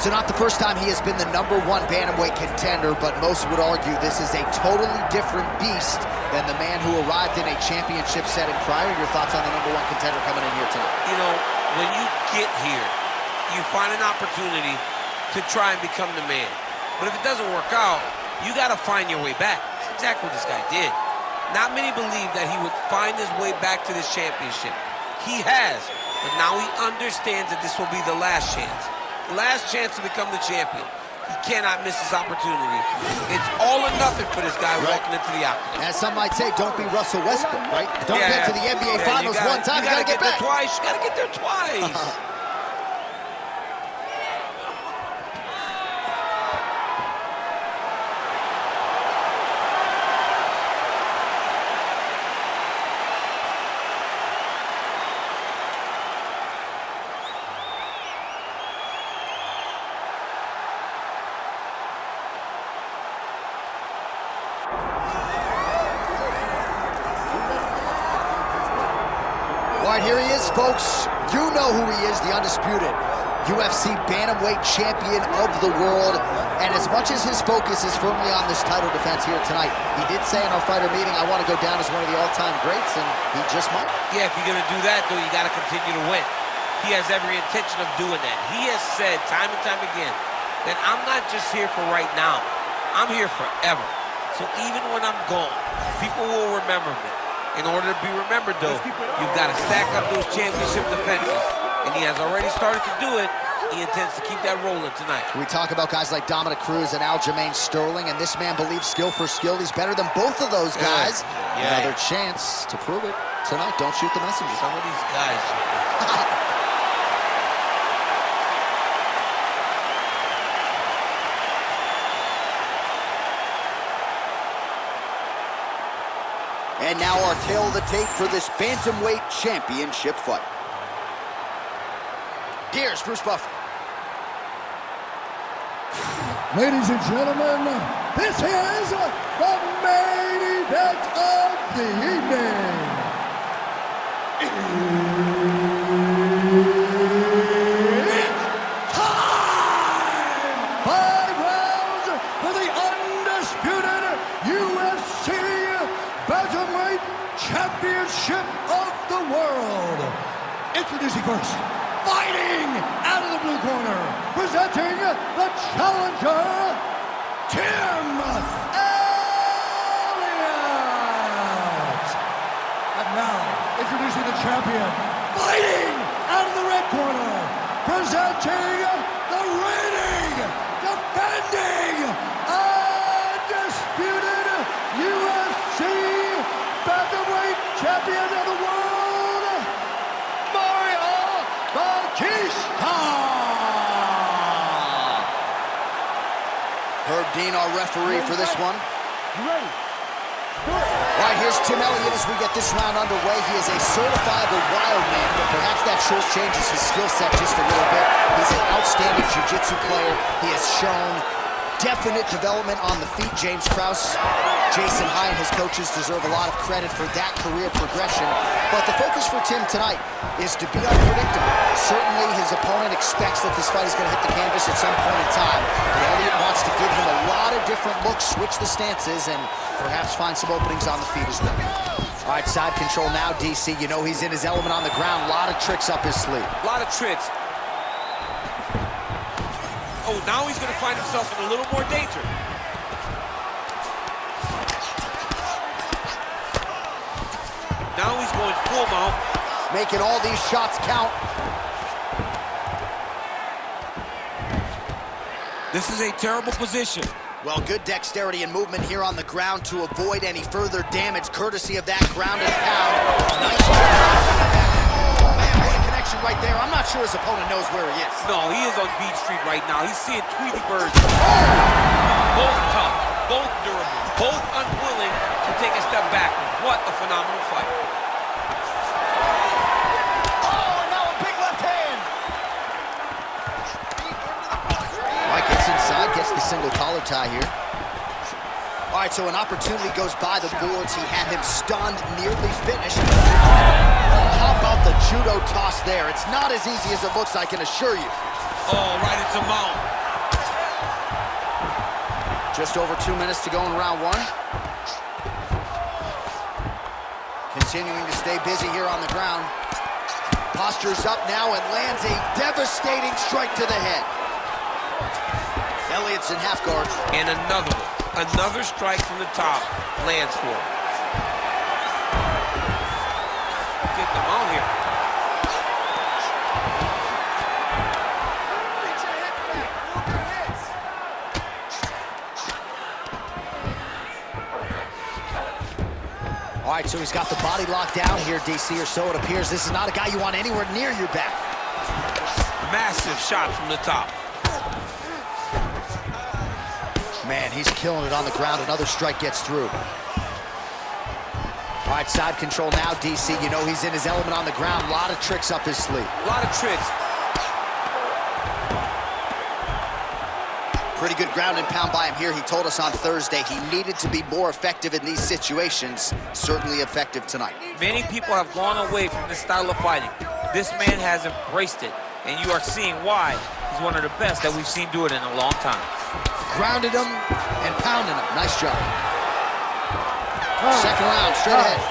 So not the first time he has been the #1 bantamweight contender, but most would argue this is a totally different beast than the man who arrived in a championship setting prior. Your thoughts on the #1 contender coming in here tonight? You know, when you get here, you find an opportunity to try and become the man. But if it doesn't work out, you got to find your way back. That's exactly what this guy did. Not many believed that he would find his way back to this championship. He has, but now he understands that this will be the last chance. Last chance to become the champion. He cannot miss this opportunity. It's all or nothing for this guy walking into the octagon. As some might say, don't be Russell Westbrook, right? Don't get to the NBA Finals one time, you gotta get back. There twice. You gotta get there twice. All right, here he is, folks. You know who he is, the undisputed UFC bantamweight champion of the world. And as much as his focus is firmly on this title defense here tonight, he did say in our fighter meeting, I want to go down as one of the all-time greats, and he just might. Yeah, if you're going to do that, though, you got to continue to win. He has every intention of doing that. He has said time and time again that I'm not just here for right now. I'm here forever. So even when I'm gone, people will remember me. In order to be remembered, though, you've got to stack up those championship defenses. And he has already started to do it. He intends to keep that rolling tonight. We talk about guys like Dominic Cruz and Aljamain Sterling, and this man believes skill for skill. He's better than both of those guys. Yeah. Another chance to prove it tonight. Don't shoot the messenger. Some of these guys... And now our tail of the tape for this bantamweight championship fight. Here's Bruce Buffer. Ladies and gentlemen, this is the main event of the evening. It's time! 5 rounds for the undisputed UFC Bantamweight Championship of the world. Introducing first, fighting out of the blue corner, presenting the challenger, Tim Elliott. And now, introducing the champion, fighting out of the red corner, presenting the reigning, defending, undisputed UFC Bantamweight Champion of the world, Bautista! Herb Dean, our referee for this one. You ready? All right, here's Tim Elliott as we get this round underway. He is a certifiable wild man, but perhaps that changes his skill set just a little bit. He's an outstanding jiu-jitsu player. He has shown definite development on the feet. James Krause, Jason High, and his coaches deserve a lot of credit for that career progression. But the focus for Tim tonight is to be unpredictable. Certainly his opponent expects that this fight is going to hit the canvas at some point in time. But Elliott wants to give him a lot of different looks, switch the stances, and perhaps find some openings on the feet as well. All right, side control now, DC. You know he's in his element on the ground. A lot of tricks up his sleeve. A lot of tricks. Oh, now he's going to find himself in a little more danger. Now he's going full mount. Making all these shots count. This is a terrible position. Well, good dexterity and movement here on the ground to avoid any further damage, courtesy of that ground and pound. Nice job. Oh, man, what a connection right there. I'm not sure his opponent knows where he is. No, he is on Beach Street right now. He's seeing Tweety birds. Both tough, both durable, both unwilling to take a step back. What a phenomenal fight. Oh, and now a big left hand. Mike gets inside, gets the single collar tie here. All right, so an opportunity goes by the boards. He had him stunned, nearly finished. How about the judo toss there? It's not as easy as it looks, I can assure you. Oh, right into mount. Just over 2 minutes to go in round one. Continuing to stay busy here on the ground. Postures up now and lands a devastating strike to the head. Elliott's in half guard. And another one. Another strike from the top lands for him. Get them on here. All right, so he's got the body locked down here, DC, or so it appears. This is not a guy you want anywhere near your back. Massive shot from the top. Man, he's killing it on the ground. Another strike gets through. All right, side control now, DC. You know he's in his element on the ground. A lot of tricks up his sleeve. A lot of tricks. Pretty good ground and pound by him here. He told us on Thursday he needed to be more effective in these situations. Certainly effective tonight. Many people have gone away from this style of fighting. This man has embraced it, and you are seeing why he's one of the best that we've seen do it in a long time. Grounded him and pounded him. Nice job. Second round, straight ahead.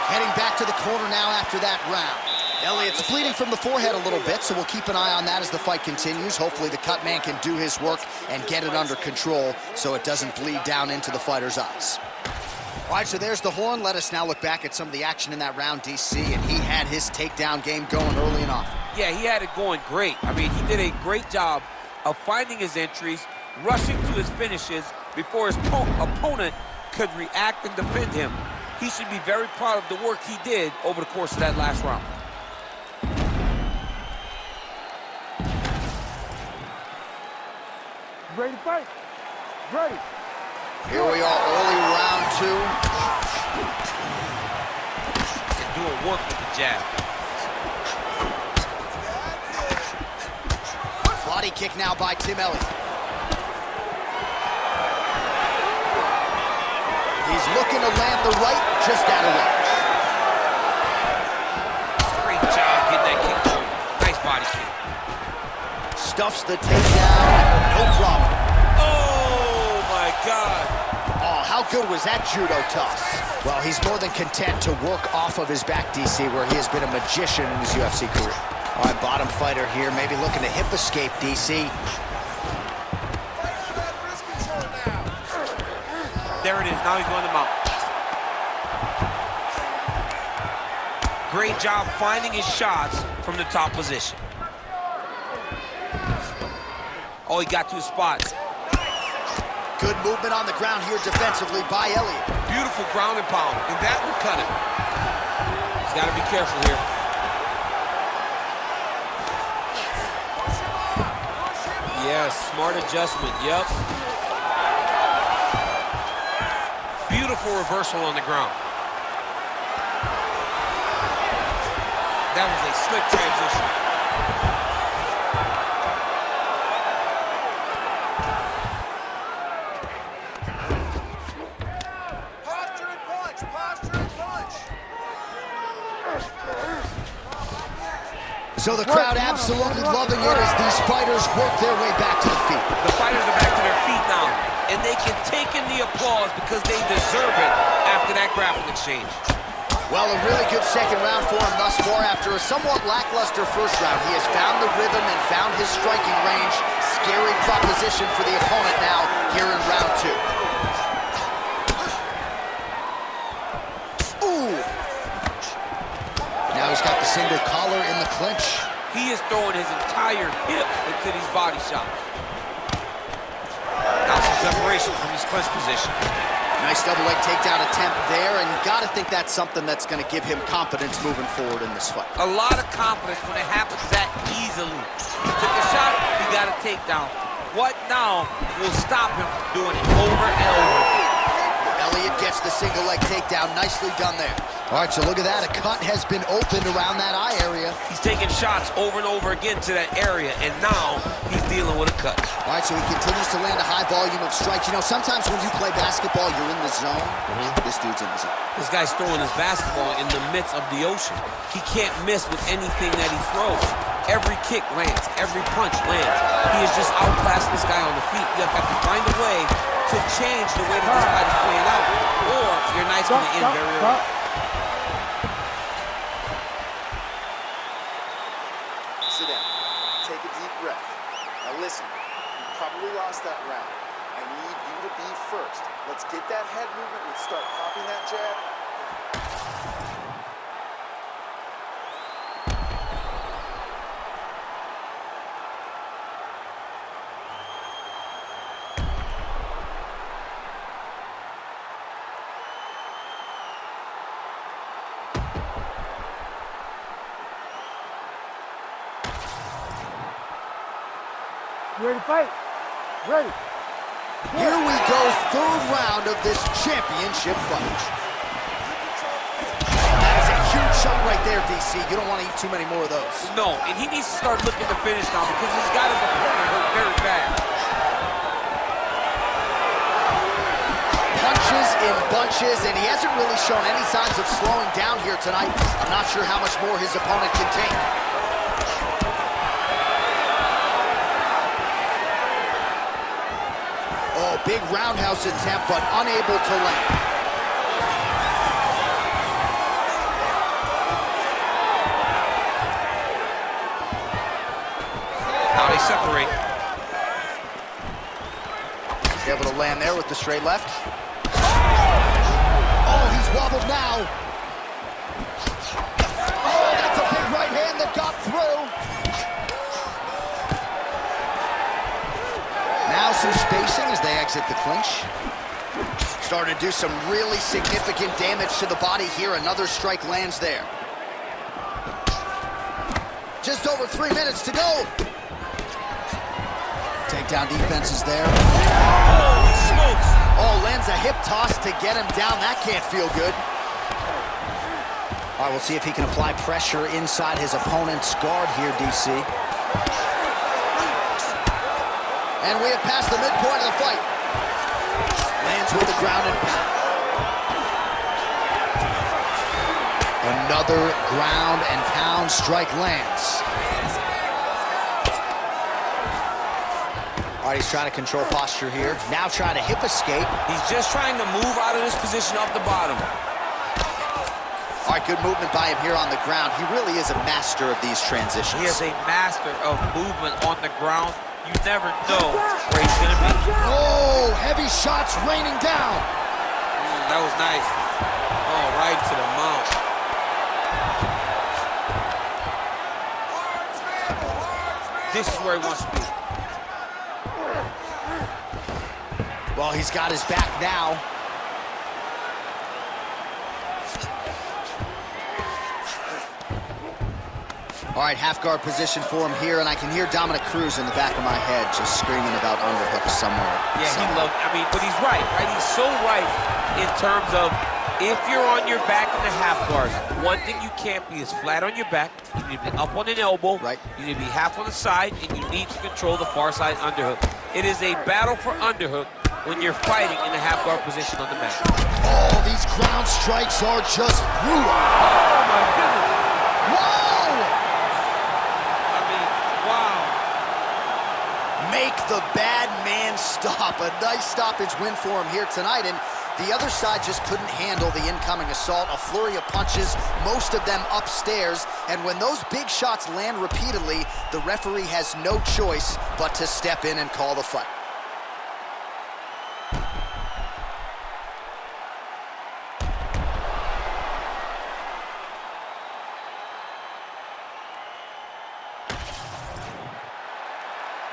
Heading back to the corner now after that round. Elliott's bleeding from the forehead a little bit, so we'll keep an eye on that as the fight continues. Hopefully the cut man can do his work and get it under control so it doesn't bleed down into the fighter's eyes. All right, so there's the horn. Let us now look back at some of the action in that round, DC, and he had his takedown game going early and often. Yeah, he had it going great. I mean, he did a great job of finding his entries, rushing to his finishes before his opponent could react and defend him. He should be very proud of the work he did over the course of that last round. Ready to fight? Ready. Here we are, early round two. And doing work with the jab. Body kick now by Tim Elliott. He's looking to land the right, just out of range. Great job getting that kick going. Nice body kick. Stuffs the takedown, no problem. Oh, my God. Oh, how good was that judo toss? Well, he's more than content to work off of his back, DC, where he has been a magician in his UFC career. All right, bottom fighter here, maybe looking to hip escape, DC. There it is. Now he's going to mount. Great job finding his shots from the top position. Oh, he got to his spot. Good movement on the ground here defensively by Elliott. Beautiful ground and pound, and that will cut him. He's got to be careful here. Yes, smart adjustment, yep. Beautiful reversal on the ground. That was a slick transition. Posture and punch, posture and punch. So the crowd absolutely loving it as these fighters work their way back to the feet. The fighters are back to their feet now, and they can take in the applause because they deserve it after that grappling exchange. Well, a really good second round for him thus far. After a somewhat lackluster first round, he has found the rhythm and found his striking range. Scary proposition for the opponent now here in round two. Ooh! Now he's got the single collar in the clinch. He is throwing his entire hip into these body shots. Now some separation from his clinch position. Nice double leg takedown attempt there, and you got to think that's something that's going to give him confidence moving forward in this fight. A lot of confidence when it happens that easily. He took a shot, he got a takedown. What now will stop him from doing it over and over? Elliott gets the single leg takedown. Nicely done there. All right, so look at that. A cut has been opened around that eye area. He's taking shots over and over again to that area, and now he's dealing with a cut. All right, so he continues to land a high volume of strikes. You know, sometimes when you play basketball, you're in the zone. This dude's in the zone. This guy's throwing his basketball in the midst of the ocean. He can't miss with anything that he throws. Every kick lands, every punch lands. He is just outclassing this guy on the feet. You have to find a way to change the way that this fight is playing out, or your night's going to end very early. Sit down. Take a deep breath. Now listen, you probably lost that round. I need you to be first. Let's get that head movement. Let's start popping that jab. You ready to fight? Ready. Here we go, third round of this championship fight. That is a huge shot right there, DC. You don't want to eat too many more of those. No, and he needs to start looking to finish now because he's got his opponent hurt very bad. Punches in bunches, and he hasn't really shown any signs of slowing down here tonight. I'm not sure how much more his opponent can take. Oh, big roundhouse attempt, but unable to land. Now they separate. He's able to land there with the straight left. Oh, he's wobbled now. Oh, that's a big right hand that got through. Now some spacing as they exit the clinch. Starting to do some really significant damage to the body here. Another strike lands there. Just over 3 minutes to go. Takedown defense is there. Holy smokes! Oh, lands a hip toss to get him down. That can't feel good. All right, we'll see if he can apply pressure inside his opponent's guard here, DC. And we have passed the midpoint of the fight. Lands with the ground and pound. Another ground and pound strike lands. All right, he's trying to control posture here. Now trying to hip escape. He's just trying to move out of this position up the bottom. All right, good movement by him here on the ground. He really is a master of these transitions. He is a master of movement on the ground. You never know where he's going to be. Oh, heavy shots raining down. That was nice. Oh, right to the mount. This is where he wants to be. Well, he's got his back now. All right, half guard position for him here, and I can hear Dominic Cruz in the back of my head just screaming about underhooks somewhere. Yeah, he loved, but he's right? He's so right in terms of if you're on your back in the half guard, one thing you can't be is flat on your back. You need to be up on an elbow. Right. You need to be half on the side, and you need to control the far side underhook. It is a battle for underhook when you're fighting in the half guard position on the mat. Oh, these ground strikes are just brutal. Oh, my goodness. Whoa! Wow. Make the bad man stop. A nice stoppage win for him here tonight, and the other side just couldn't handle the incoming assault. A flurry of punches, most of them upstairs, and when those big shots land repeatedly, the referee has no choice but to step in and call the fight.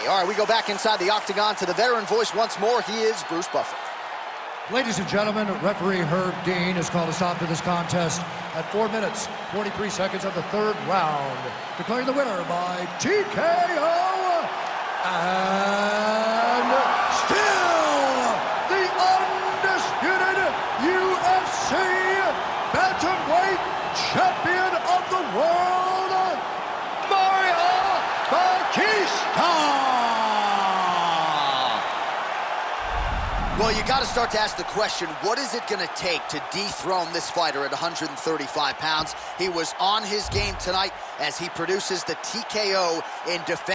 All right, we go back inside the octagon to the veteran voice once more. He is Bruce Buffer. Ladies and gentlemen, referee Herb Dean has called a stop to this contest at 4 minutes, 43 seconds of the third round, declaring the winner by TKO, and still the undisputed UFC bantamweight champion of the world, Bautista. Well, you got to start to ask the question, what is it going to take to dethrone this fighter at 135 pounds? He was on his game tonight as he produces the TKO in defense.